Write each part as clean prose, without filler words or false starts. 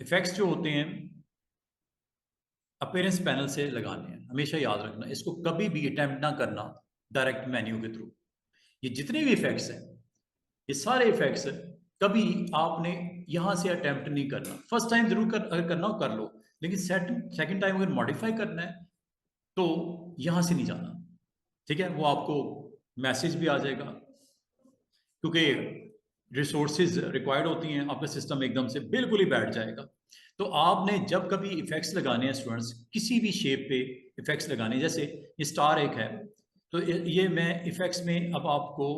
Effects जो होते हैं अपीयरेंस पैनल से लगाने हैं, हमेशा याद रखना, इसको कभी भी अटेम्प्ट ना करना डायरेक्ट मेन्यू के थ्रू। ये जितने भी इफेक्ट्स हैं, ये सारे इफेक्ट्स कभी आपने यहां से अटेम्प्ट नहीं करना। फर्स्ट टाइम जरूर अगर करना हो कर लो, लेकिन सेकंड टाइम अगर मॉडिफाई करना है तो यहां से नहीं जाना। ठीक है, वो आपको मैसेज भी आ जाएगा, क्योंकि रिसोर्सेज रिक्वायर्ड होती हैं, आपका सिस्टम एकदम से बिल्कुल ही बैठ जाएगा। तो आपने जब कभी इफेक्ट्स लगाने हैं स्टूडेंट्स, किसी भी शेप पे इफेक्ट्स लगाने, जैसे ये स्टार एक है, तो ये मैं इफेक्ट्स में अब आपको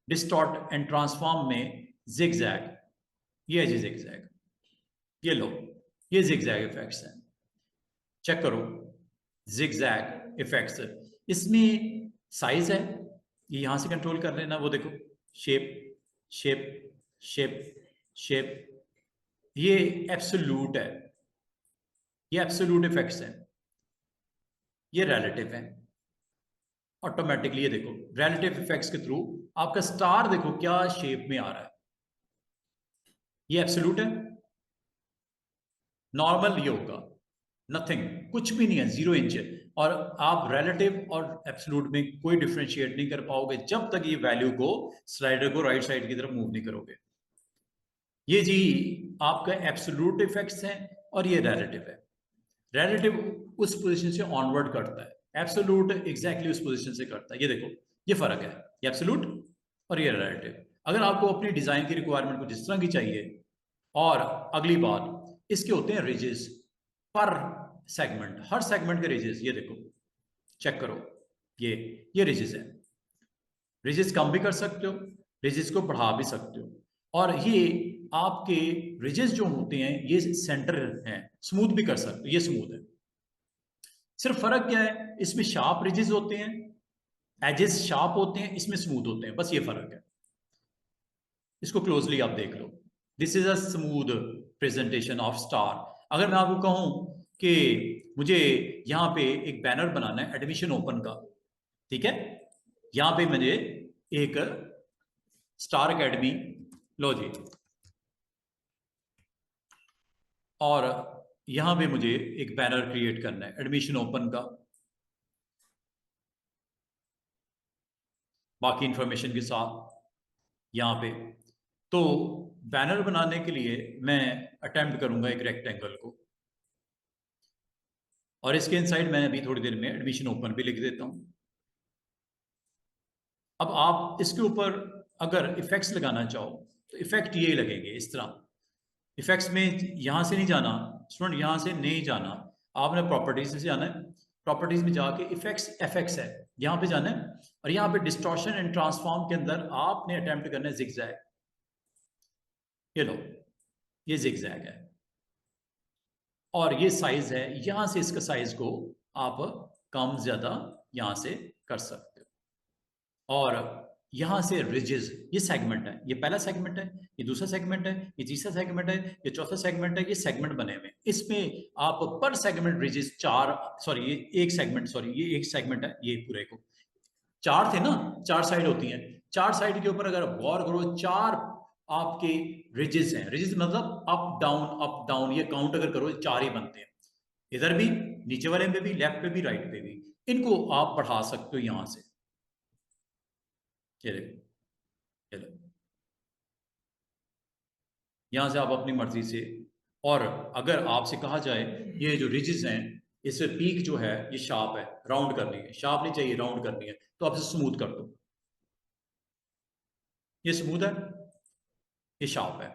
डिस्टॉर्ट एंड ट्रांसफॉर्म में जिगजैग, ये है जी जिगजैग, ये लो, ये जिगजैग इफेक्ट्स हैं, चेक करो जिगजैग इफेक्ट्स। इसमें साइज है, ये यहां से कंट्रोल कर लेना, वो देखो शेप शेप शेप शेप, ये एब्सोल्यूट है, ये एब्सोल्यूट इफेक्ट्स हैं, ये रिलेटिव है। ऑटोमेटिकली ये देखो रिलेटिव इफेक्ट्स के थ्रू आपका स्टार देखो क्या शेप में आ रहा है, ये एब्सोल्यूट है। नॉर्मल ये होगा नथिंग, कुछ भी नहीं है, 0 इंच है। और आप रिलेटिव और एब्सोल्यूट में कोई डिफरेंशिएट नहीं कर पाओगे जब तक ये वैल्यू को स्लाइडर को राइट साइड की तरफ मूव नहीं करोगे। ये जी आपका एब्सोल्यूट इफेक्ट्स हैं और ये रिलेटिव है। रिलेटिव उस पोजीशन से ऑनवर्ड करता है, एब्सोल्यूट एग्जैक्टली उस पोजीशन से करता है। ये देखो ये फर्क है, ये एब्सोल्यूट और ये रिलेटिव। अगर आपको अपनी डिजाइन की रिक्वायरमेंट को जिस तरह की चाहिए, और अगली बात इसके होते हैं रिजेस पर सेगमेंट, हर सेगमेंट के रिजेस, ये देखो चेक करो, ये रिजेस है। रिजेस कम भी कर सकते हो, रिजेस को बढ़ा भी सकते हो, और ये आपके रिजेस जो होते हैं ये सेंटर हैं, स्मूथ भी कर सकते हो, ये स्मूथ है। सिर्फ फर्क क्या है, इसमें शार्प रिजेस होते हैं, एजेस शार्प होते हैं, इसमें स्मूथ होते हैं, बस ये फर्क है। इसको क्लोजली आप देख लो, this is a smooth presentation of star. अगर मैं आपको कहूं कि मुझे यहां पे एक बैनर बनाना है एडमिशन ओपन का, ठीक है, यहां पे मुझे एक स्टार एकेडमी, लो जी, और यहां पे मुझे एक बैनर क्रिएट करना है एडमिशन ओपन का, बाकी इंफॉर्मेशन के साथ यहां पे। तो बैनर बनाने के लिए मैं अटेम्प्ट करूंगा एक रेक्टेंगल को, और इसके इनसाइड मैं अभी थोड़ी देर में एडमिशन ओपन भी लिख देता हूं। अब आप इसके ऊपर अगर इफेक्ट्स लगाना चाहो तो इफेक्ट ये लगेंगे इस तरह। इफेक्ट्स में यहां से नहीं जाना स्टूडेंट, यहां से नहीं जाना, आपने प्रॉपर्टीज से जाना है। प्रॉपर्टीज में जाके इफेक्ट्स एफएक्स है, यहां पे जाना है, और यहां पे डिस्टॉर्शन एंड ट्रांसफॉर्म के अंदर आपने अटेम्प्ट करना है जिगजैग। ये लो, ये जिगजैग है, और ये साइज है, यहां से इसका साइज को आप कम ज्यादा यहां से कर सकते हो। और यहां से रिजेस, ये सेगमेंट है, ये पहला सेगमेंट है, ये दूसरा सेगमेंट है, ये तीसरा सेगमेंट है, ये चौथा सेगमेंट है, ये सेगमेंट बने हुए, इसमें आप पर सेगमेंट रिजेस चार, सॉरी ये एक सेगमेंट, सॉरी ये एक सेगमेंट है, ये पूरे को चार थे ना, चार साइड होती हैं, चार साइड के ऊपर अगर गौर करो, चार आपके रिजेस हैं। रिजेस मतलब अप डाउन, ये काउंट अगर करो चार ही बनते हैं, इधर भी, नीचे वाले में भी, लेफ्ट पे भी, राइट पे भी। इनको आप बढ़ा सकते हो यहां से, ये देखो, चलो यहां से आप अपनी मर्जी से। और अगर आपसे कहा जाए ये जो रिजेस हैं, इस पीक जो है ये शार्प है, राउंड करनी है, शार्प नहीं चाहिए, राउंड करनी है, तो आप इसे स्मूथ कर दो, ये स्मूथ है, ये शार्प है,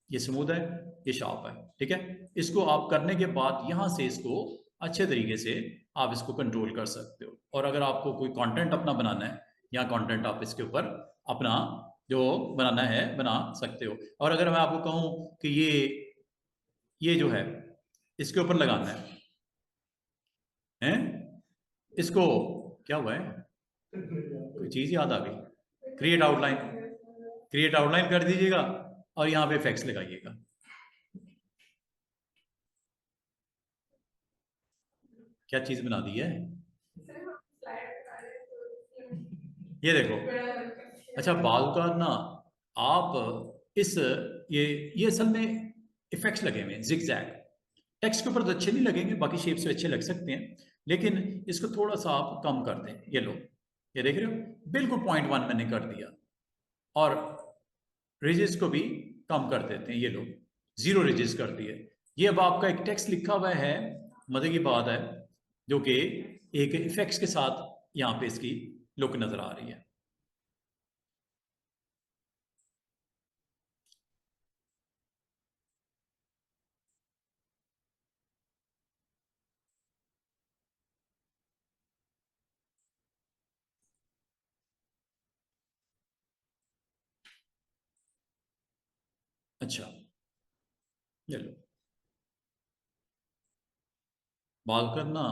ये स्मूथ है, ये शार्प है, ठीक है। इसको आप करने के बाद यहां से इसको अच्छे तरीके से आप इसको कंट्रोल कर सकते हो। और अगर आपको कोई कंटेंट अपना बनाना है, या कंटेंट आप इसके ऊपर अपना जो बनाना है बना सकते हो। और अगर मैं आपको कहूं कि ये जो है इसके ऊपर लगाना है इसको, क्या हुआ है, कोई चीज याद आ गई, क्रिएट आउटलाइन, क्रिएट आउटलाइन कर दीजिएगा, और यहां पे इफेक्ट्स लगाइएगा। क्या चीज बना दी है, ये देखो। अच्छा बाल का ना, आप इस ये असल में इफेक्ट्स लगे हुए हैं जिगजैग। टेक्स्ट के ऊपर तो अच्छे नहीं लगेंगे, बाकी शेप से अच्छे लग सकते हैं, लेकिन इसको थोड़ा सा आप कम कर दें। ये लो, ये देख रहे हो, बिल्कुल 0.1 मैंने कर दिया। और रिजेस को भी कम कर देते हैं, ये लो 0 रिजेस कर दिए। ये अब आपका एक टेक्स्ट लिखा हुआ है, मजे की बात है, जो कि एक इफेक्ट्स के साथ यहाँ पे इसकी लुक नजर आ रही है। अच्छा, ये लो, बात करना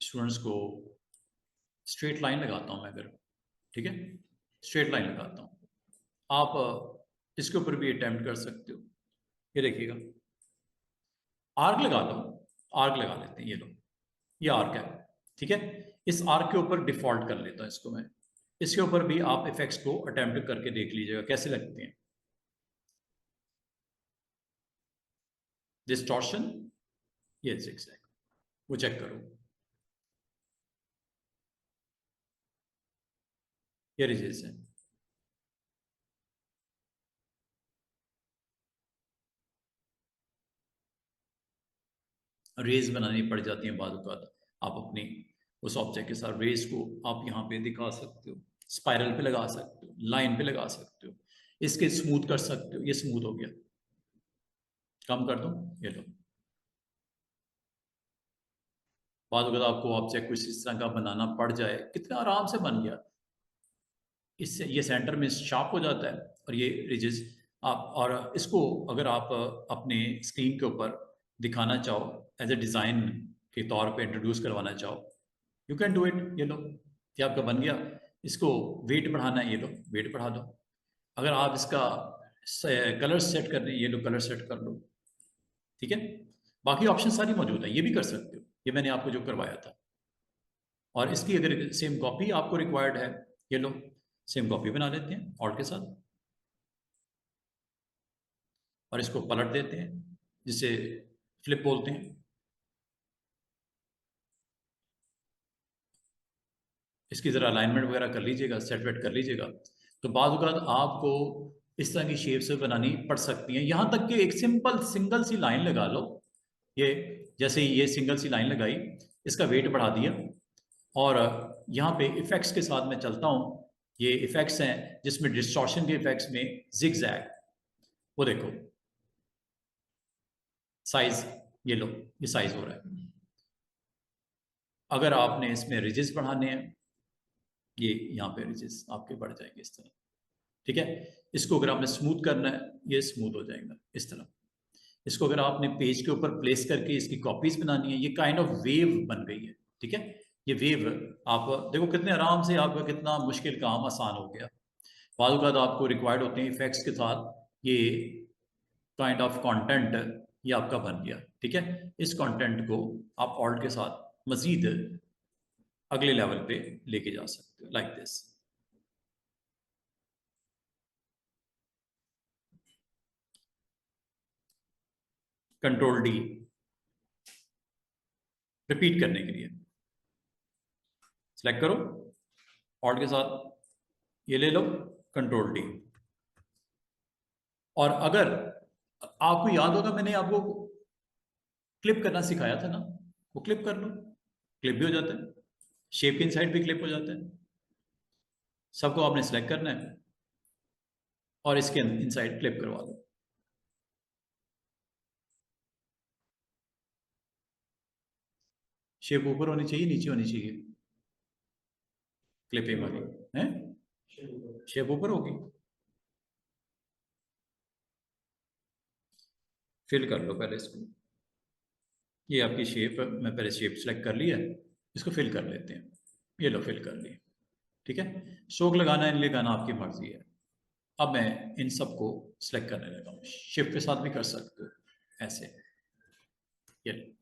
स्टूडेंट्स को स्ट्रेट लाइन लगाता हूं मैं फिर, ठीक है, स्ट्रेट लाइन लगाता हूं। आप इसके ऊपर भी अटेम्प्ट कर सकते हो। ये देखिएगा, आर्क लगा लो, आर्क लगा लेते हैं, ये लो, ये आर्क है, ठीक है। इस आर्क के ऊपर डिफॉल्ट कर लेता हूं इसको मैं। इसके ऊपर भी आप इफेक्ट्स को अटेम्प्ट करके देख लीजिएगा कैसे लगते हैं। डिस्टॉर्शन, ये zigzag, वो चेक करो, ये रिजेस है। रेज बनानी पड़ जाती है बाद आप अपनी उस ऑब्जेक्ट के साथ रेज को आप यहाँ पे दिखा सकते हो, स्पाइरल पे लगा सकते हो, लाइन पे लगा सकते हो, इसके स्मूथ कर सकते हो। ये स्मूथ हो गया, कम कर दो, ये लो। बाद अगर आपको ऑब्जेक्ट कुछ इस तरह का बनाना पड़ जाए, कितना आराम से बन गया। इससे ये सेंटर में शार्प हो जाता है, और ये रिजेस आप, और इसको अगर आप अपने स्क्रीन के ऊपर दिखाना चाहो, एज ए डिज़ाइन के तौर पे इंट्रोड्यूस करवाना चाहो, यू कैन डू इट। ये लो, ये आपका बन गया। इसको वेट बढ़ाना है, ये लो वेट बढ़ा दो। अगर आप इसका कलर सेट करने, ये लो कलर सेट कर लो, ठीक है। बाकी ऑप्शन सारी मौजूद है, ये भी कर सकते हो, ये मैंने आपको जो करवाया था। और इसकी अगर सेम कॉपी आपको रिक्वायर्ड है, ये लो, सेम कॉपी बना लेते हैं ऑल्ट के साथ, और इसको पलट देते हैं, जिसे फ्लिप बोलते हैं। इसकी ज़रा अलाइनमेंट वगैरह कर लीजिएगा, सेट वेट कर लीजिएगा। तो बाद आपको इस तरह की शेप्स बनानी पड़ सकती हैं, यहाँ तक कि एक सिंपल सिंगल सी लाइन लगा लो। ये जैसे ही ये सिंगल सी लाइन लगाई, इसका वेट बढ़ा दिया, और यहाँ पे इफेक्ट्स के साथ मैं चलता हूँ। ये इफेक्ट्स हैं जिसमें डिस्टॉर्शन के इफेक्ट्स में जिगजैग, वो देखो साइज, ये लो, ये साइज हो रहा है। अगर आपने इसमें रिजेस बढ़ाने हैं, ये यहाँ पे रिजेस आपके बढ़ जाएंगे इस तरह, ठीक है। इसको अगर आपने स्मूथ करना है, ये स्मूथ हो जाएगा इस तरह। इसको अगर आपने पेज के ऊपर प्लेस करके इसकी कॉपीज बनानी है, ये काइंड ऑफ वेव बन गई है, ठीक है। ये वेव आप देखो कितने आराम से, आपका कितना मुश्किल काम आसान हो गया। बाद आपको रिक्वायर्ड होते हैं इफेक्ट्स के साथ ये काइंड ऑफ कंटेंट, ये आपका बन गया, ठीक है। इस कंटेंट को आप ऑल्ट के साथ मजीद अगले लेवल पे लेके जा सकते हो, like this. Control D repeat करने के लिए सेलेक्ट करो, ऑल्ट के साथ ये ले लो, कंट्रोल डी। और अगर आपको याद होगा, मैंने आपको क्लिप करना सिखाया था ना, वो क्लिप कर लो, क्लिप भी हो जाता है, शेप के इनसाइड भी क्लिप हो जाता है। सबको आपने सेलेक्ट करना है, और इसके इनसाइड क्लिप करवा दो। शेप ऊपर होनी चाहिए, नीचे होनी चाहिए, क्लिपिंग वाली है। शेप ऊपर होगी, फिल कर लो पहले इसको। ये आपकी शेप, मैं पहले शेप सेलेक्ट कर लिया, इसको फिल कर लेते हैं। ये लो फिल कर लिए, ठीक है। स्ट्रोक लगाना है नहीं लगाना आपकी मर्जी है। अब मैं इन सबको सिलेक्ट करने लगा हूँ, शिफ्ट के साथ भी कर सकते हो ऐसे, ये लो।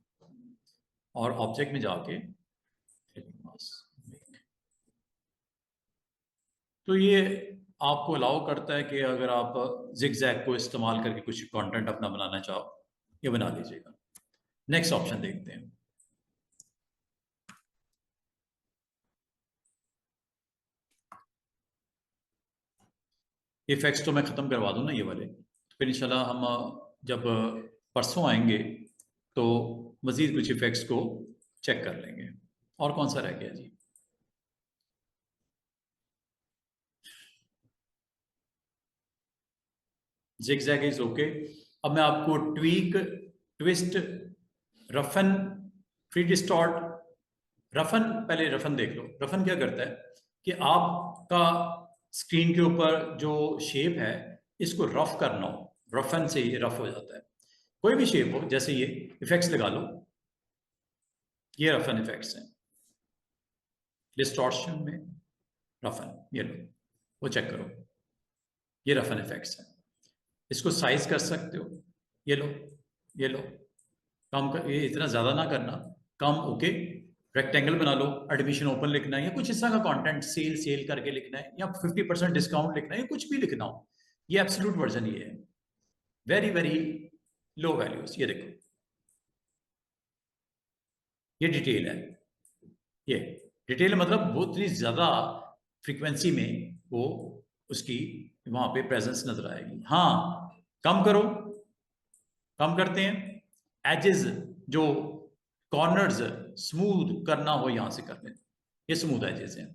और ऑब्जेक्ट में जाके तो ये आपको अलाउ करता है कि अगर आप जिगजैग को इस्तेमाल करके कुछ कंटेंट अपना बनाना चाहो, ये बना लीजिएगा। नेक्स्ट ऑप्शन देखते हैं। इफेक्ट्स तो मैं ख़त्म करवा दूँ ना ये वाले, फिर इंशाल्लाह हम जब परसों आएंगे तो मज़ीद कुछ इफेक्ट्स को चेक कर लेंगे। और कौन सा रह गया जी? Zigzag is okay. अब मैं आपको tweak, twist, roughen, free distort, roughen, पहले रफन देख लो। रफन क्या करता है कि आपका स्क्रीन के ऊपर जो शेप है इसको रफ करना हो, रफन से ये रफ हो जाता है। कोई भी शेप हो, जैसे ये इफेक्ट्स लगा लो, ये रफन इफेक्ट्स हैं। डिस्टॉर्शन में रफन, ये लो, वो चेक करो, ये रफन इफेक्ट्स हैं। इसको साइज कर सकते हो, ये लो, ये लो, कम कर, ये इतना ज्यादा ना करना, कम, ओके। रेक्टेंगल बना लो, एडमिशन ओपन लिखना है या कुछ इस तरह का कंटेंट, सेल सेल करके लिखना है या 50% डिस्काउंट लिखना है या कुछ भी लिखना हो। ये एब्सोल्यूट वर्जन ये है, वेरी वेरी लो वैल्यूज। ये देखो, ये डिटेल है। ये डिटेल मतलब बहुत इतनी ज्यादा फ्रीक्वेंसी में वो उसकी वहां पे प्रेजेंस नजर आएगी। हाँ, कम करो, कम करते हैं। एजेस, जो कॉर्नर्स स्मूथ करना हो यहां से कर लें, ये स्मूथ एजेस हैं।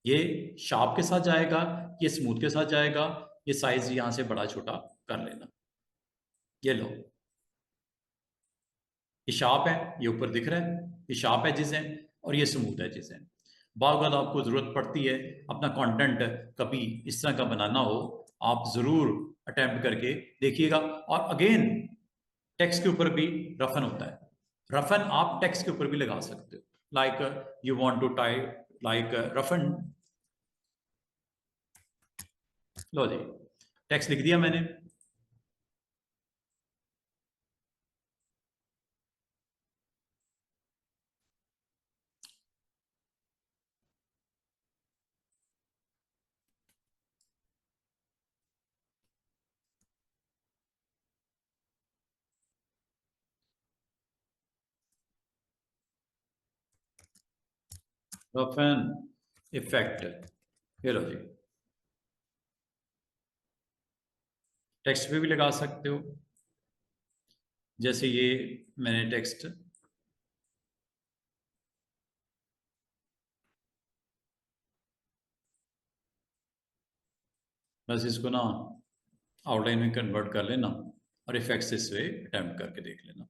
ये शार्प के साथ जाएगा, ये स्मूथ के साथ जाएगा। ये साइज यहां से बड़ा छोटा कर लेना, ये लो, ये शार्प है, ये ऊपर दिख रहा है, ये शार्प एजेस हैं और ये स्मूथ एजेस हैं। बाद बाद आपको जरूरत पड़ती है अपना कंटेंट कभी इस तरह का बनाना हो, आप जरूर अटेम्प्ट करके देखिएगा। और अगेन, टेक्स्ट के ऊपर भी रफन होता है। रफन आप टेक्स्ट के ऊपर भी लगा सकते हो, like you want to type like रफन, लो जी, टेक्स्ट लिख दिया मैंने। रफन इफेक्ट, ये लो जी, टेक्स्ट पे भी लगा सकते हो। जैसे ये मैंने टेक्स्ट, बस इसको ना आउटलाइन में कन्वर्ट कर लेना और इफेक्ट्स इस वे अटेम्प्ट करके देख लेना।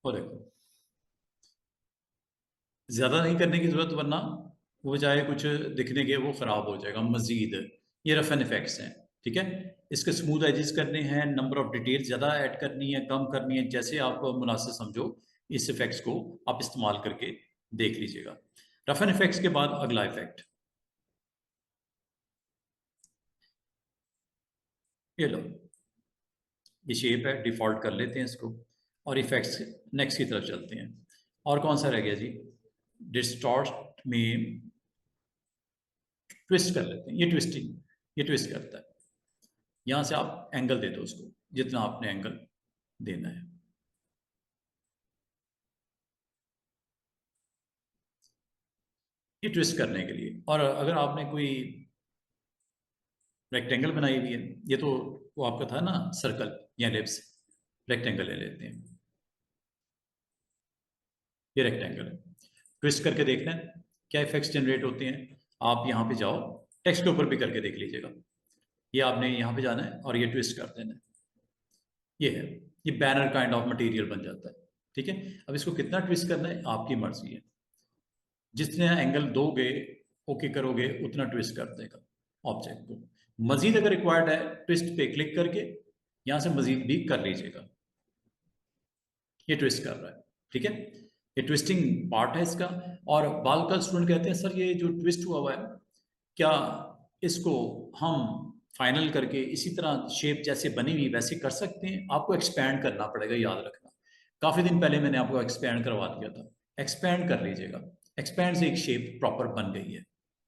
वो देखो, ज्यादा नहीं करने की जरूरत, वरना वो चाहे कुछ दिखने के वो खराब हो जाएगा मजीद। ये रफन इफेक्ट्स हैं, ठीक है। इसके स्मूथ एजेस करने हैं, नंबर ऑफ डिटेल्स ज्यादा ऐड करनी है, कम करनी है, जैसे आप मुनासिब समझो। इस इफेक्ट्स को आप इस्तेमाल करके देख लीजिएगा। रफन इफेक्ट्स के बाद अगला इफेक्ट, ये लो, ये शेप है, डिफॉल्ट कर लेते हैं इसको और इफेक्ट्स नेक्स्ट की तरफ चलते हैं। और कौन सा रह गया जी? डिस्टॉर्ट में ट्विस्ट कर लेते हैं, ये ट्विस्टिंग, ये ट्विस्ट करता है। यहां से आप एंगल दे दो उसको, जितना आपने एंगल देना है। ये ट्विस्ट करने के लिए। और अगर आपने कोई रेक्टेंगल बनाई हुई है, ये तो वो आपका था ना सर्कल या एलिप्स, रेक्टेंगल ले लेते हैं, ये रेक्टेंगल है। ट्विस्ट करके देखना है क्या इफेक्ट्स जनरेट होते हैं। आप यहाँ पे जाओ, टेक्स्ट के ऊपर भी करके देख लीजिएगा। ये आपने यहाँ पे जाना है और ये ट्विस्ट कर देना है, ये है, ये बैनर काइंड ऑफ मटेरियल बन जाता है। ठीक है, अब इसको कितना ट्विस्ट करना है आपकी मर्जी है, जितने एंगल दोगे, ओके करोगे, उतना ट्विस्ट कर देगा ऑब्जेक्ट को। मजीद अगर रिक्वायर्ड है, ट्विस्ट पे क्लिक करके यहां से मजीद भी कर लीजिएगा। ये ट्विस्ट कर रहा है, ठीक है, ये ट्विस्टिंग पार्ट है इसका। और बाल का स्टूडेंट कहते हैं सर ये जो ट्विस्ट हुआ हुआ है, क्या इसको हम फाइनल करके इसी तरह शेप जैसे बनी हुई वैसे कर सकते हैं? आपको एक्सपैंड करना पड़ेगा, याद रखना। काफी दिन पहले मैंने आपको एक्सपैंड करवा दिया था, एक्सपैंड कर लीजिएगा। एक्सपैंड से एक शेप प्रॉपर बन गई है,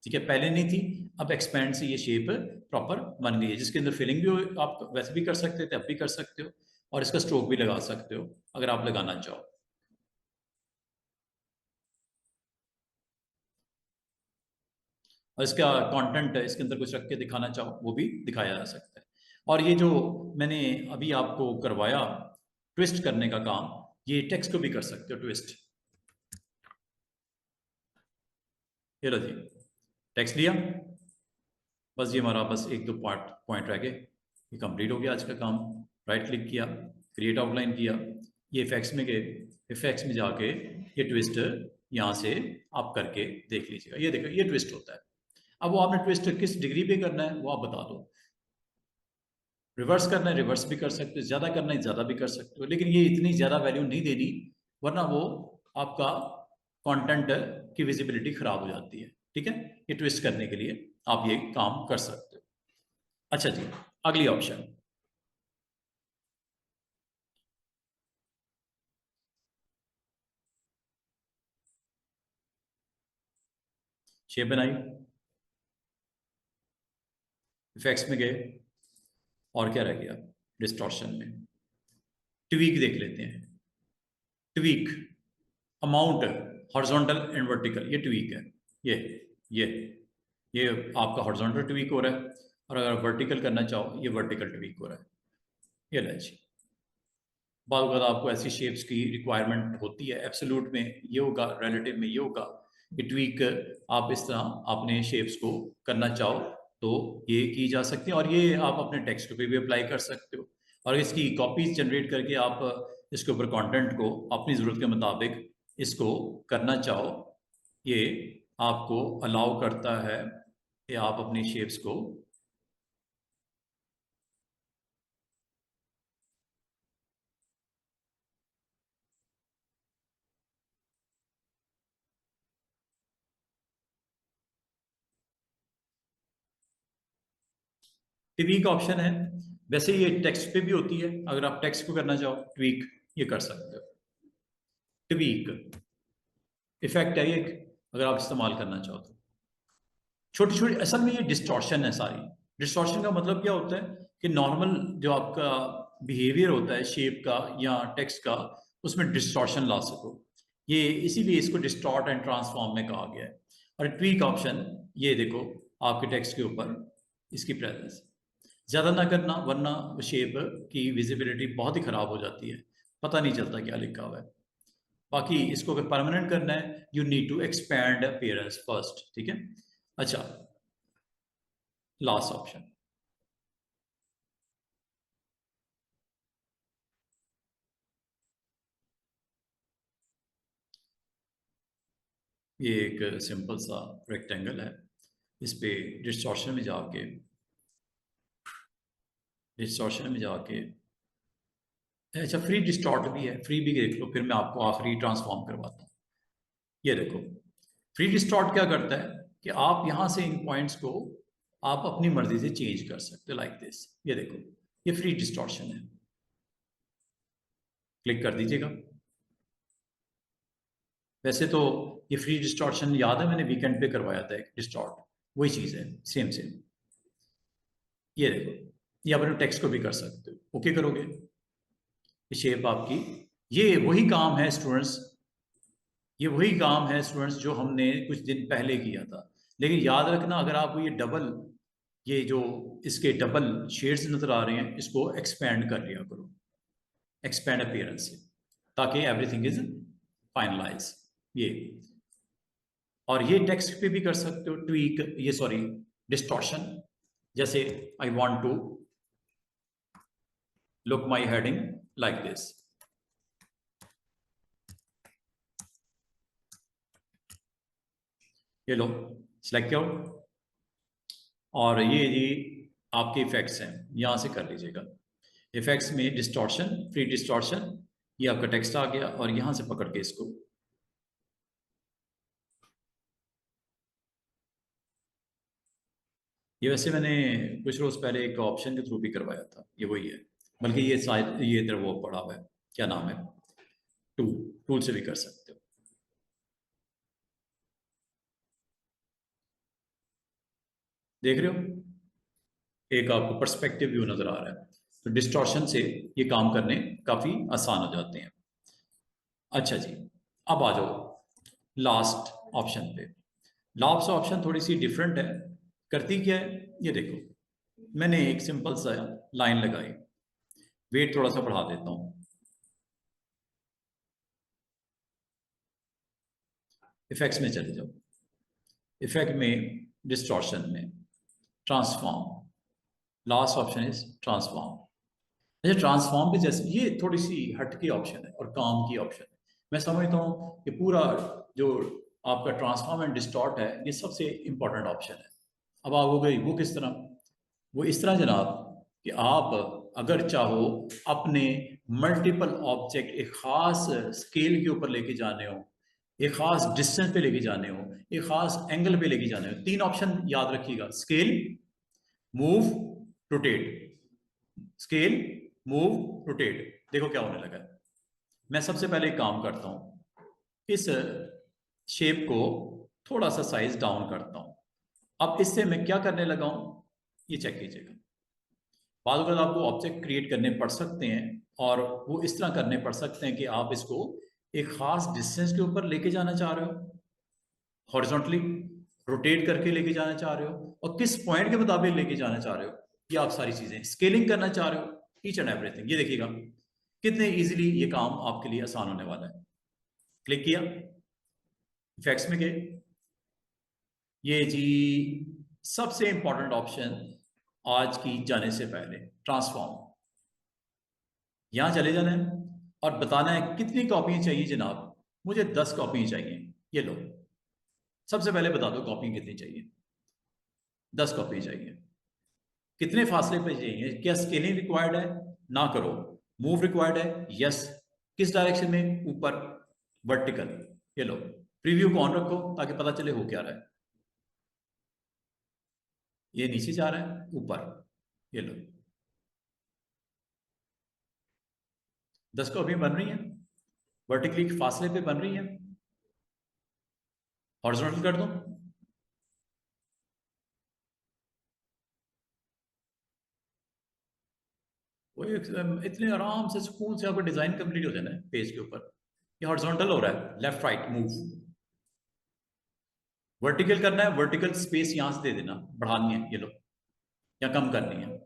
ठीक है, पहले नहीं थी, अब एक्सपैंड से ये शेप प्रॉपर बन गई है, जिसके अंदर फिलिंग भी हो, आप वैसे भी कर सकते थे, अब भी कर सकते हो, और इसका स्ट्रोक भी लगा सकते हो अगर आप लगाना चाहो। और इसका कंटेंट इसके अंदर कुछ रख के दिखाना चाहो वो भी दिखाया जा सकता है। और ये जो मैंने अभी आपको करवाया ट्विस्ट करने का काम, ये टेक्स्ट को भी कर सकते हो ट्विस्ट। ये लो जी, टेक्स्ट लिया, बस ये हमारा बस एक दो पॉइंट रह गए, ये कंप्लीट हो गया आज का काम। राइट क्लिक किया, क्रिएट आउटलाइन किया, ये इफेक्ट्स में गए, इफेक्ट्स में जाके ये ट्विस्ट यहाँ से आप करके देख लीजिएगा, ये देखो ये ट्विस्ट होता है। अब वो आपने ट्विस्ट किस डिग्री पे करना है वो आप बता दो, रिवर्स करना है रिवर्स भी कर सकते हो, ज़्यादा करना है ज़्यादा भी कर सकते हो, लेकिन ये इतनी ज़्यादा वैल्यू नहीं देनी, वरना वो आपका कंटेंट की विजिबिलिटी खराब हो जाती है, ठीक है। ये ट्विस्ट करने के लिए आप ये काम कर सकते हो। अच्छा जी, अगली ऑप्शन, शेप बनाई, इफेक्ट्स में गए, और क्या रह गया, डिस्टॉर्शन में ट्वीक देख लेते हैं। Tweak amount horizontal and vertical, ये ट्वीक है, ये ये ये आपका हॉरिजॉन्टल ट्वीक हो रहा है, और अगर वर्टिकल करना चाहो ये वर्टिकल ट्वीक हो रहा है। ये लीजिए, बाद अगर आपको ऐसी शेप्स की रिक्वायरमेंट होती है, एब्सोल्यूट में ये होगा, रिलेटिव में ये होगा, ये ट्वीक आप इस तरह अपने शेप्स को करना चाहो तो ये की जा सकती है, और ये आप अपने टेक्स्ट पे भी अप्लाई कर सकते हो, और इसकी कॉपीज जनरेट करके आप इसके ऊपर कंटेंट को अपनी ज़रूरत के मुताबिक इसको करना चाहो, ये आपको अलाउ करता है कि आप अपनी शेप्स को। ट्वीक ऑप्शन है, वैसे ये टेक्स्ट पे भी होती है, अगर आप टेक्स्ट को करना चाहो ट्वीक ये कर सकते हो। ट्वीक इफेक्ट है एक, अगर आप इस्तेमाल करना चाहो तो छोटी छोटी, असल में ये डिस्टॉर्शन है सारी। डिस्टॉर्शन का मतलब क्या होता है कि नॉर्मल जो आपका बिहेवियर होता है शेप का या टेक्स्ट का, उसमें डिस्टॉर्शन ला सको, ये इसीलिए इसको डिस्टॉर्ट एंड ट्रांसफॉर्म में कहा गया है। और ट्वीक ऑप्शन, ये देखो आपके टेक्स्ट के ऊपर इसकी प्रेजेंस, ज़्यादा ना करना वरना शेप की विजिबिलिटी बहुत ही ख़राब हो जाती है, पता नहीं चलता क्या लिखा हुआ है। बाकी इसको अगर परमानेंट करना है you need to expand appearance first, ठीक है। अच्छा, लास्ट ऑप्शन, ये एक सिंपल सा रेक्टेंगल है, इस पे डिस्टॉर्शन में जाके, डिस्टॉर्शन में जाके, अच्छा फ्री डिस्टॉर्ट भी है, फ्री भी देख लो, फिर मैं आपको आखिरी ट्रांसफॉर्म करवाता हूँ। ये देखो, फ्री डिस्टॉर्ट क्या करता है कि आप यहां से इन पॉइंट्स को आप अपनी मर्जी से चेंज कर सकते हो, लाइक दिस। ये देखो, ये फ्री डिस्टॉर्शन है, क्लिक कर दीजिएगा। वैसे तो ये फ्री डिस्टॉर्शन याद है, मैंने वीकेंड पे करवाया था एक डिस्टॉर्ट, वही चीज़ है, सेम सेम। ये देखो, ये अपने टेक्स्ट को भी कर सकते हो, ओके करोगे, ये शेप आपकी, ये वही काम है स्टूडेंट्स, ये वही काम है स्टूडेंट्स जो हमने कुछ दिन पहले किया था। लेकिन याद रखना, अगर आपको ये डबल, ये जो इसके डबल शेड्स नजर आ रहे हैं, इसको एक्सपेंड कर लिया करो, एक्सपेंड अपीयरेंस से, ताकि एवरीथिंग इज फाइनलाइज। ये, और ये टेक्स्ट पे भी कर सकते हो ट्वीक, ये सॉरी डिस्टॉर्शन, जैसे I want to look my heading like this, ये लो सिलेक्ट करो, और ये जी आपके इफेक्ट्स हैं, यहां से कर लीजिएगा। इफेक्ट्स में डिस्टॉर्शन, फ्री डिस्टॉर्शन, ये आपका टेक्स्ट आ गया, और यहां से पकड़ के इसको, ये वैसे मैंने कुछ रोज पहले एक ऑप्शन के थ्रू भी करवाया था, ये वही है, बल्कि ये शायद ये इधर वो पड़ा हुआ है, क्या नाम है, टूल से भी कर सकते हो। देख रहे हो, एक आपको पर्सपेक्टिव व्यू नजर आ रहा है। तो डिस्टॉर्शन से ये काम करने काफी आसान हो जाते हैं। अच्छा जी, अब आ जाओ लास्ट ऑप्शन पे। लास्ट ऑप्शन थोड़ी सी डिफरेंट है। करती क्या है, ये देखो, मैंने एक सिंपल सा लाइन लगाई, वेट थोड़ा सा बढ़ा देता हूं, इफेक्ट्स में चले जाओ, इफेक्ट में, डिस्टॉर्शन में, transform, last option is transform. अच्छा, ट्रांसफॉर्म पे जैसे ये थोड़ी सी हटके ऑप्शन है और काम की ऑप्शन है। मैं समझता हूँ कि पूरा जो आपका ट्रांसफॉर्म एंड डिस्टॉर्ट है, ये सबसे इंपॉर्टेंट ऑप्शन है। अब आप हो गई वो किस तरह, वो इस तरह जनाब कि आप अगर चाहो अपने मल्टीपल ऑब्जेक्ट एक खास स्केल के ऊपर लेके जाने हो, एक खास डिस्टेंस पे लेके जाने हो, एक खास एंगल पे लेके जाने हो, तीन ऑप्शन याद रखिएगा, scale, move, rotate. Scale, move, rotate. देखो क्या होने लगा है। मैं सबसे पहले एक काम करता हूं, इस शेप को थोड़ा सा साइज डाउन करता हूं। अब इससे मैं क्या करने लगा हूं, ये चेक कीजिएगा। बाद अगर आपको ऑब्जेक्ट क्रिएट करने पड़ सकते हैं, और वो इस तरह करने पड़ सकते हैं कि आप इसको एक खास डिस्टेंस के ऊपर लेके जाना चाह रहे हो, हॉरिजॉन्टली रोटेट करके लेके जाना चाह रहे हो, और किस पॉइंट के मुताबिक लेके जाना चाह रहे हो, ये आप सारी चीजें स्केलिंग करना चाह रहे हो, ईच एंड एवरीथिंग। ये देखिएगा कितने इजीली ये काम आपके लिए आसान होने वाला है। क्लिक किया, इफेक्ट्स में गए, ये जी सबसे इंपॉर्टेंट ऑप्शन आज की जाने से पहले, ट्रांसफॉर्म। यहां चले जाना है और बताना है कितनी कॉपी चाहिए जनाब। मुझे 10 कॉपी चाहिए, ये लो। सबसे पहले बता दो कॉपी कितनी चाहिए। 10 कॉपी चाहिए। कितने फासले पे चाहिए, क्या स्केलिंग रिक्वायर्ड है, ना करो। मूव रिक्वायर्ड है, यस। किस डायरेक्शन में, ऊपर, वर्टिकल। ये लो, प्रीव्यू को ऑन रखो ताकि पता चले हो क्या रहा है। ये नीचे जा रहा है, ऊपर, ये लो। 10 कॉपी बन रही है, वर्टिकली फासले पे बन रही है। हॉरिजॉन्टल कर दो, वो इतने आराम से सुकून से आपका डिजाइन कंप्लीट हो जाना है पेज के ऊपर। ये हॉरिजॉन्टल हो रहा है, लेफ्ट राइट मूव। वर्टिकल करना है, वर्टिकल स्पेस यहां से दे देना, बढ़ानी है, ये लो, या कम करनी है।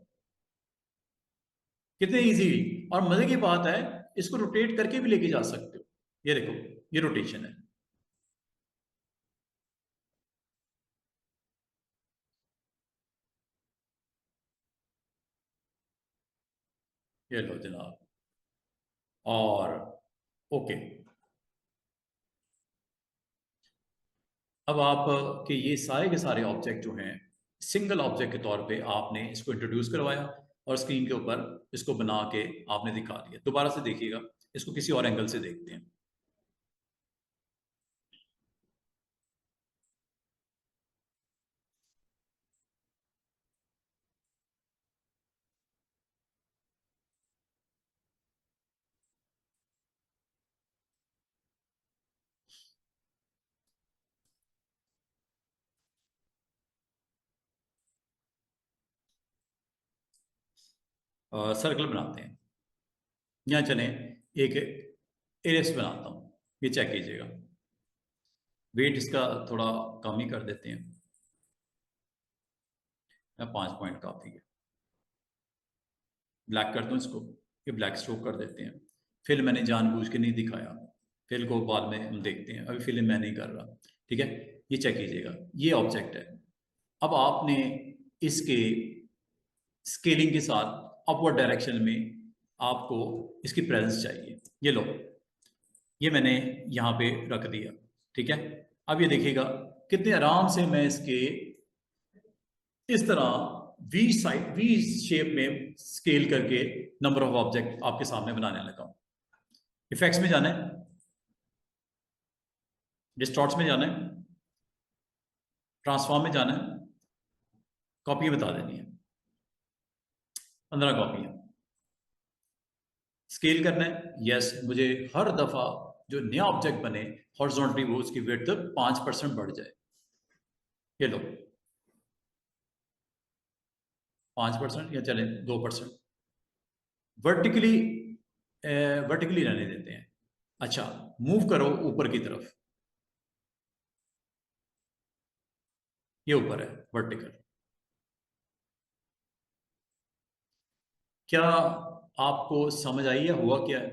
कितने इजी। और मजे की बात है, इसको रोटेट करके भी लेके जा सकते हो। ये देखो, ये रोटेशन है। ये लो जनाब, और ओके। अब आप के ये सारे के सारे ऑब्जेक्ट जो हैं, सिंगल ऑब्जेक्ट के तौर पे आपने इसको इंट्रोड्यूस करवाया, और स्क्रीन के ऊपर इसको बना के आपने दिखा दिया। दोबारा से देखिएगा, इसको किसी और एंगल से देखते हैं। सर्कल बनाते हैं। यहाँ चलें, एक एलिप्स बनाता हूँ, ये चेक कीजिएगा। वेट इसका थोड़ा कम ही कर देते हैं, या 5 पॉइंट काफी है। ब्लैक कर दूं इसको, ये ब्लैक स्ट्रोक कर देते हैं। फिल मैंने जानबूझ के नहीं दिखाया, फिल को बाद में हम देखते हैं, अभी फिल मैं नहीं कर रहा। ठीक है, ये चेक कीजिएगा, ये ऑब्जेक्ट है। अब आपने इसके स्केलिंग के साथ अपवर्ड डायरेक्शन में आपको इसकी प्रेजेंस चाहिए। ये लो, ये मैंने यहाँ पे रख दिया। ठीक है, अब ये देखिएगा कितने आराम से मैं इसके इस तरह वी शेप में स्केल करके नंबर ऑफ ऑब्जेक्ट आपके सामने बनाने लगा हूं। इफेक्ट्स में जाना है, डिस्टॉर्ट्स में जाना है, ट्रांसफॉर्म में जाना है, कॉपी बता देनी है। 15 कॉपी है। स्केल करना है, यस, मुझे हर दफा जो नया ऑब्जेक्ट बने हॉरिजॉन्टली वो उसकी विड्थ 5% बढ़ जाए। ये लो 5% या चले 2%। वर्टिकली वर्टिकली रहने देते हैं। अच्छा, मूव करो ऊपर की तरफ, ये ऊपर है वर्टिकल। क्या आपको समझ आई है हुआ क्या है?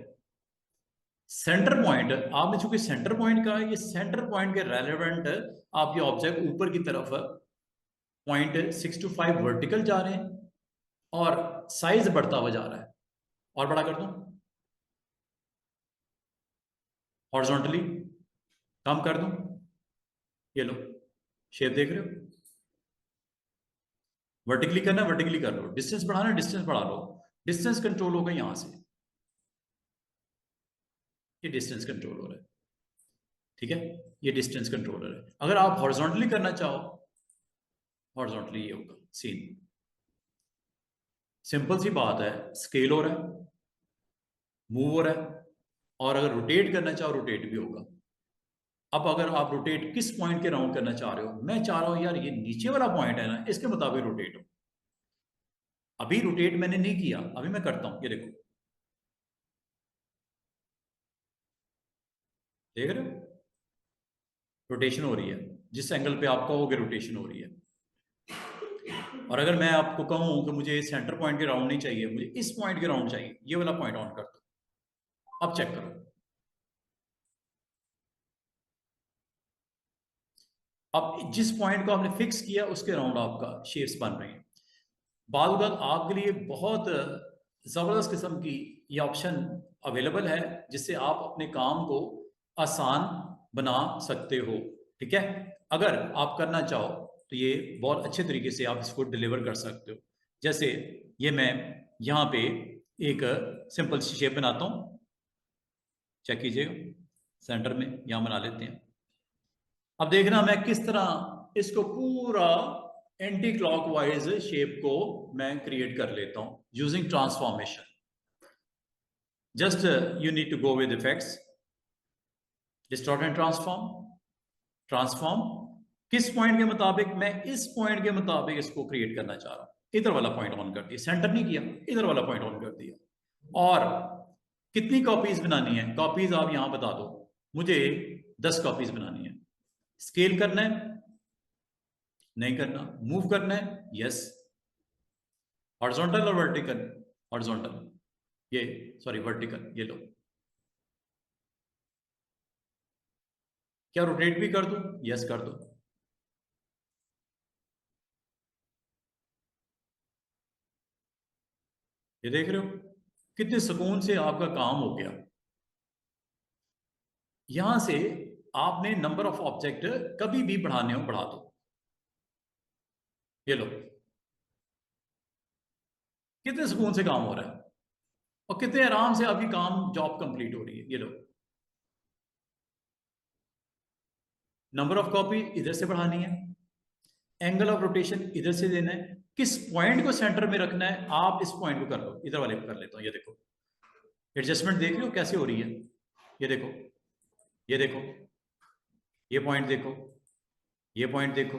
सेंटर पॉइंट, आपने चूंकि सेंटर पॉइंट कहा, ये सेंटर पॉइंट के रेलेवेंट आपके ऑब्जेक्ट ऊपर की तरफ 0.625 वर्टिकल जा रहे हैं और साइज बढ़ता हुआ जा रहा है। और बड़ा कर दूं हॉरिजॉन्टली, कम कर दूं, ये लो शेप देख रहे हो। वर्टिकली करना है वर्टिकली कर लो, डिस्टेंस बढ़ाना है डिस्टेंस बढ़ा लो। डिस्टेंस कंट्रोल होगा यहां से, ये डिस्टेंस कंट्रोल हो रहा है, ठीक है, ये डिस्टेंस कंट्रोलर है। अगर आप हॉरिजॉन्टली करना चाहो, हॉरिजॉन्टली ये होगा सीन। सिंपल सी बात है, स्केल हो रहा है, मूव हो रहा है, और अगर रोटेट करना चाहो रोटेट भी होगा। अब अगर आप रोटेट किस पॉइंट के राउंड करना चाह रहे हो, मैं चाह रहा हूं यार ये नीचे वाला पॉइंट है ना, इसके मुताबिक रोटेट हो। अभी रोटेट मैंने नहीं किया, अभी मैं करता हूं, ये देखो, देख रहे हो रोटेशन हो रही है, जिस एंगल पे आप कहोगे रोटेशन हो रही है। और अगर मैं आपको कहूं कि मुझे सेंटर पॉइंट के राउंड नहीं चाहिए, मुझे इस पॉइंट के राउंड चाहिए, ये वाला पॉइंट ऑन कर दो। अब चेक करो, अब जिस पॉइंट को आपने फिक्स किया उसके राउंड आपका शेप्स बन रहे हैं। बाल बाल आपके लिए बहुत ज़बरदस्त किस्म की ये ऑप्शन अवेलेबल है, जिससे आप अपने काम को आसान बना सकते हो। ठीक है, अगर आप करना चाहो तो ये बहुत अच्छे तरीके से आप इसको डिलीवर कर सकते हो। जैसे ये मैं यहाँ पे एक सिंपल सी शेप बनाता हूँ, चेक कीजिएगा, सेंटर में यहाँ बना लेते हैं। अब देखना मैं किस तरह इसको पूरा एंटी क्लॉकवाइज शेप को मैं क्रिएट कर लेता हूं using transformation. Just you need to go with effects, distort and transform, transform. किस पॉइंट के मुताबिक, मैं इस पॉइंट के मुताबिक इसको क्रिएट करना चाह रहा हूं। इधर वाला पॉइंट ऑन कर दिया, सेंटर नहीं किया, इधर वाला पॉइंट ऑन कर दिया। और कितनी कॉपीज बनानी है, कॉपीज आप यहां बता दो, मुझे 10 कॉपीज बनानी है। स्केल करना है, नहीं करना, मूव करना है, यस। हॉरिजॉन्टल और वर्टिकल, हॉरिजॉन्टल, ये सॉरी वर्टिकल, ये लो। क्या रोटेट भी कर दूं, यस कर दो। ये देख रहे हो कितने सुकून से आपका काम हो गया। यहां से आपने नंबर ऑफ ऑब्जेक्ट कभी भी बढ़ाने हो बढ़ा दो, ये लो, कितने सुकून से काम हो रहा है और कितने आराम से आपकी काम जॉब कंप्लीट हो रही है। ये लो, नंबर ऑफ कॉपी इधर से बढ़ानी है, एंगल ऑफ रोटेशन इधर से देना है, किस पॉइंट को सेंटर में रखना है, आप इस पॉइंट को कर लो, इधर वाले को कर लेता हूं। ये देखो एडजस्टमेंट देख रहे हो कैसे हो रही है, ये देखो, ये देखो, ये पॉइंट देखो, ये पॉइंट देखो,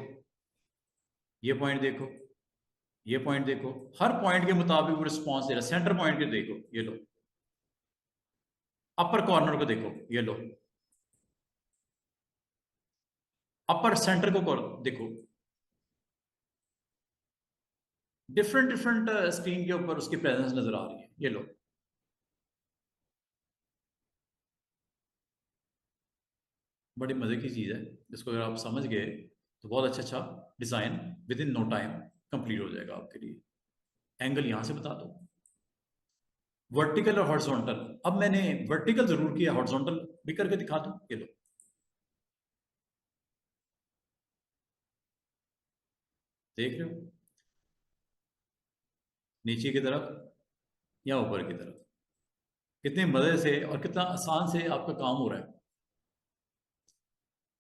ये पॉइंट देखो, ये पॉइंट देखो, हर पॉइंट के मुताबिक वो रिस्पॉन्स दे रहा है। सेंटर पॉइंट के देखो, ये लो, अपर कॉर्नर को देखो, ये लो, अपर सेंटर को देखो, डिफरेंट डिफरेंट स्क्रीन के ऊपर उसकी प्रेजेंस नजर आ रही है। ये लो, बड़ी मजे की चीज है, इसको अगर आप समझ गए तो बहुत अच्छा अच्छा design within no time complete हो जाएगा आपके लिए। एंगल यहां से बता दो, वर्टिकल और हॉरिजॉन्टल। अब मैंने वर्टिकल जरूर किया, हॉरिजॉन्टल भी करके दिखा दूं, ये लो, देख रहे हो नीचे की तरफ या ऊपर की तरफ, कितने मजे से और कितना आसान से आपका काम हो रहा है।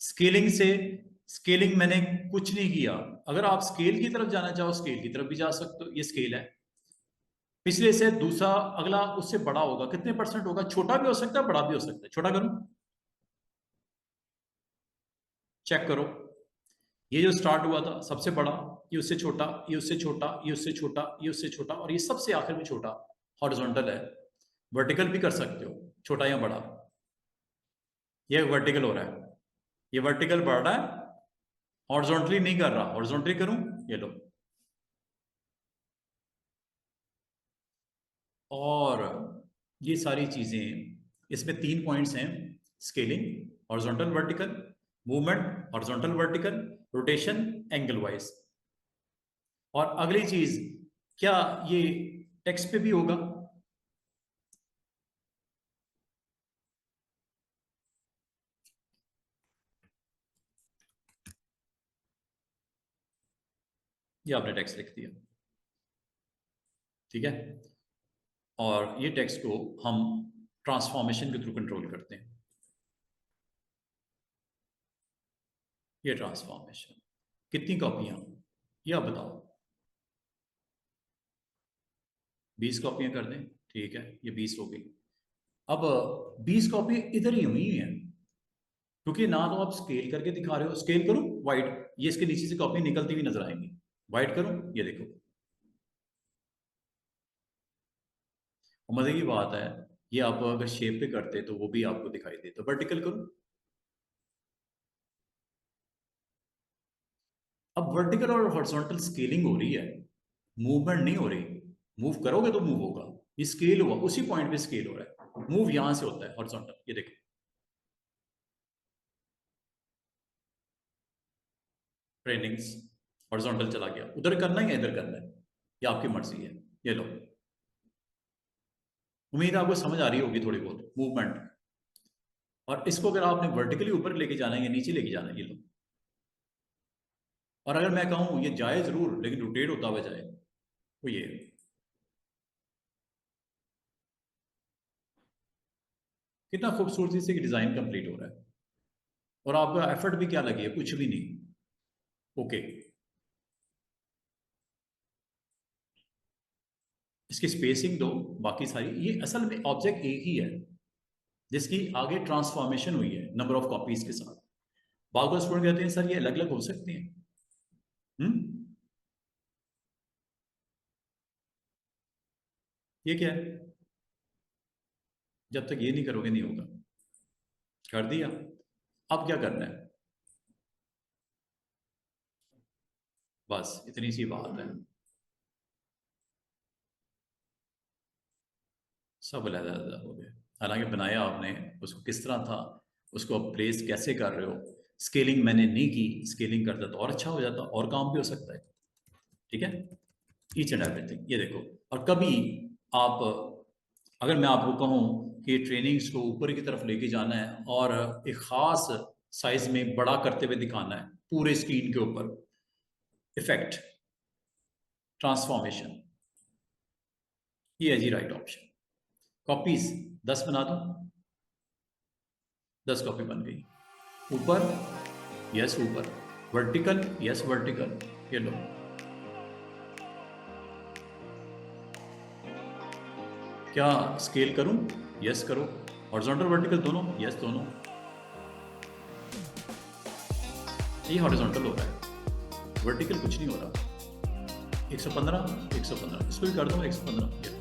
स्केलिंग से, स्केलिंग मैंने कुछ नहीं किया। अगर आप स्केल की तरफ जाना चाहो स्केल की तरफ भी जा सकते हो, ये स्केल है। पिछले से दूसरा अगला उससे बड़ा होगा, कितने परसेंट होगा? छोटा भी हो सकता है, बड़ा भी हो सकता है। छोटा करूं, चेक करो। ये जो स्टार्ट हुआ था सबसे बड़ा, ये उससे छोटा, ये उससे छोटा, ये उससे छोटा, ये उससे छोटा, और ये सबसे आखिर में छोटा हॉरिजॉन्टल है। वर्टिकल भी कर सकते हो, छोटा या बड़ा। ये वर्टिकल हो रहा है, ये वर्टिकल बढ़ रहा है, हॉरिजॉन्टली नहीं कर रहा। हॉरिजॉन्टली करूं, ये लो। और ये सारी चीजें, इसमें 3 पॉइंट्स हैं: scaling, horizontal vertical, movement horizontal vertical, rotation angle wise. और अगली चीज, क्या ये टेक्स्ट पे भी होगा? ये आपने टेक्स्ट लिख दिया, ठीक है। और ये टेक्स्ट को हम ट्रांसफॉर्मेशन के थ्रू कंट्रोल करते हैं। ये ट्रांसफॉर्मेशन कितनी कॉपियां, ये आप बताओ। 20 कॉपियां कर दें, ठीक है, ये 20 हो गई। अब 20 कॉपी इधर ही हुई हैं, क्योंकि ना तो आप स्केल करके दिखा रहे हो। स्केल करूं वाइट, ये इसके नीचे से कॉपी निकलती हुई नजर आएंगी। वाइट करूं, ये देखो। और मजे की बात है, ये आप अगर शेप पे करते तो वो भी आपको दिखाई देता। वर्टिकल करूं, अब वर्टिकल और हॉरिजॉन्टल स्केलिंग हो रही है, मूवमेंट नहीं हो रही। मूव करोगे तो मूव होगा, ये स्केल हुआ, उसी पॉइंट पे स्केल हो रहा है। मूव यहां से होता है हॉरिजॉन्टल, ये देखो। ट्रेनिंग्स, हॉरिजॉन्टल चला गया, उधर करना है या इधर करना है, ये आपकी मर्जी है। ये लो, उम्मीद है आपको समझ आ रही होगी थोड़ी बहुत मूवमेंट। और इसको अगर आपने वर्टिकली ऊपर लेके जाना है या नीचे लेके जाना है, ये लो। और अगर मैं कहूं ये जाए जरूर लेकिन रोटेट होता हुआ जाए, तो ये कितना खूबसूरती से डिजाइन कंप्लीट हो रहा है। और आपका एफर्ट भी क्या लगी है? कुछ भी नहीं। ओके, इसकी स्पेसिंग दो, बाकी सारी, ये असल में ऑब्जेक्ट एक ही है जिसकी आगे ट्रांसफॉर्मेशन हुई है नंबर ऑफ कॉपीज के साथ। बागो स्टूडेंट कहते हैं सर ये अलग अलग हो सकते हैं। ये क्या है? जब तक ये नहीं करोगे नहीं होगा। कर दिया, अब क्या करना है? बस इतनी सी बात है। सब अलग हो गए। हालांकि बनाया आपने, उसको किस तरह था, उसको आप प्लेस कैसे कर रहे हो। स्केलिंग मैंने नहीं की, स्केलिंग करता तो और अच्छा हो जाता, और काम भी हो सकता है। ठीक है, ईच एंड एवरीथिंग, ये देखो। और कभी आप, अगर मैं आपको कहूँ कि ट्रेनिंग्स को ऊपर की तरफ लेके जाना है और एक खास साइज में बड़ा करते हुए दिखाना है पूरे स्क्रीन के ऊपर, इफेक्ट, ट्रांसफॉर्मेशन, ये है जी राइट ऑप्शन। कॉपीज 10 बना दो, 10 कॉपी बन गई। ऊपर, यस ऊपर। वर्टिकल, यस वर्टिकल, ये लो। क्या स्केल करूं? यस करो। हॉरिजॉन्टल वर्टिकल दोनों, यस दोनों। ये हॉरिजॉन्टल हो रहा है, वर्टिकल कुछ नहीं हो रहा। 115, 115, इसको भी कर दो 115।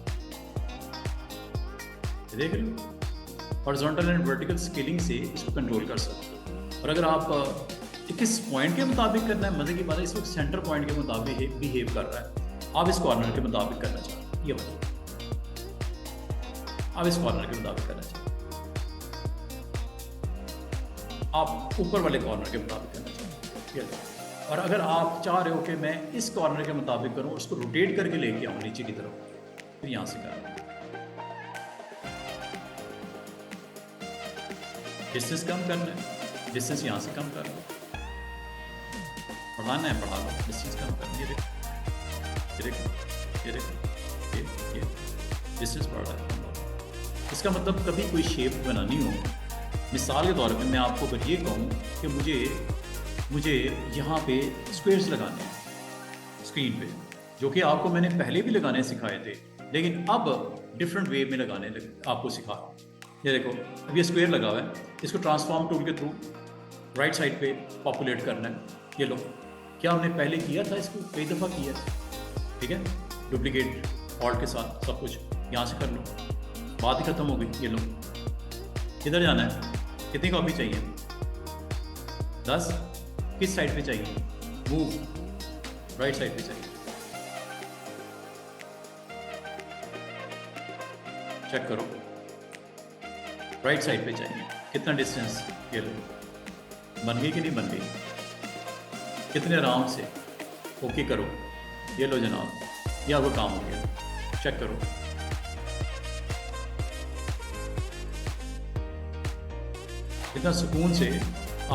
देख रहे हो, हॉरिजॉन्टल एंड वर्टिकल स्केलिंग से इसको कंट्रोल कर सकते हो। और अगर आप किस पॉइंट के मुताबिक करना है, मजे की बात है, इस वक्त सेंटर पॉइंट के मुताबिक बिहेव कर रहा है, आप इस कॉर्नर के मुताबिक करना चाहते हो, ये बताओ। आप इस कॉर्नर के मुताबिक करना चाहते हो, आप ऊपर वाले कॉर्नर के मुताबिक करना चाहते हो। और अगर आप चाह रहे हो कि मैं इस कॉर्नर के मुताबिक करूं, उसको रोटेट करके लेके आऊं नीचे की तरफ, फिर यहां से करूं। डिस्टेंस कम करना है, डिस्टेंस यहाँ से कम कर लो। बढ़ाना है बढ़ा लो, डिस्टेंस कम करना। ये देखो, ये देखो, ये देखो, ये डिस्टेंस बढ़ रहा है। इसका मतलब कभी कोई शेप बनानी हो, मिसाल के तौर पे मैं आपको अगर ये कहूँ कि मुझे यहाँ पे स्क्वेयर्स लगाने हैं स्क्रीन पे, जो कि आपको मैंने पहले भी लगाने सिखाए थे, लेकिन अब डिफरेंट वे में लगाने आपको सिखा रहा हूँ। ये देखो, अब ये स्क्वायर लगा हुआ है, इसको ट्रांसफॉर्म टूल के थ्रू राइट साइड पे पॉपुलेट करना है। ये लो, क्या हमने पहले किया था, इसको कई दफ़ा किया है, ठीक है। डुप्लीकेट ऑल्ट के साथ सब कुछ यहाँ से कर लो, बात ही खत्म हो गई। ये लो, किधर जाना है, कितनी कॉपी चाहिए, 10, किस साइड पे चाहिए, मूव, राइट साइड पे चाहिए, चेक करो, राइट साइड पे चाहिए, कितना डिस्टेंस, ये लो, बन गई कि नहीं बन गई, कितने आराम से, ओके करो, ये लो जनाब, ये आपका काम हो गया, चेक करो। कितना सुकून से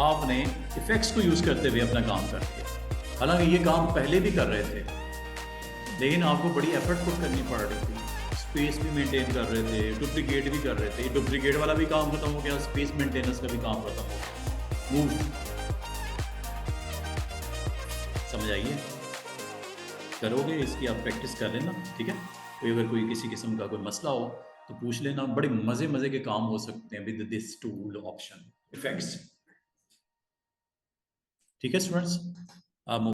आपने इफेक्ट्स को यूज करते हुए अपना काम कर दिया। हालांकि ये काम पहले भी कर रहे थे, लेकिन आपको बड़ी एफर्ट पुट करनी पड़ रही थी, स्पेस भी मेंटेन कर रहे थे, डुप्लीकेट भी कर रहे थे। डुप्लीकेट वाला भी काम खत्म हो गया, स्पेस मेंटेनेंस का भी काम खत्म हो गया। मूव, समझ आइए, करोगे इसकी आप प्रैक्टिस कर लेना, ठीक है। अगर कोई किसी किस्म का कोई मसला हो तो पूछ लेना, बड़े मजे के काम हो सकते हैं with this tool option effects, ठीक है स्टूडेंट्स। आप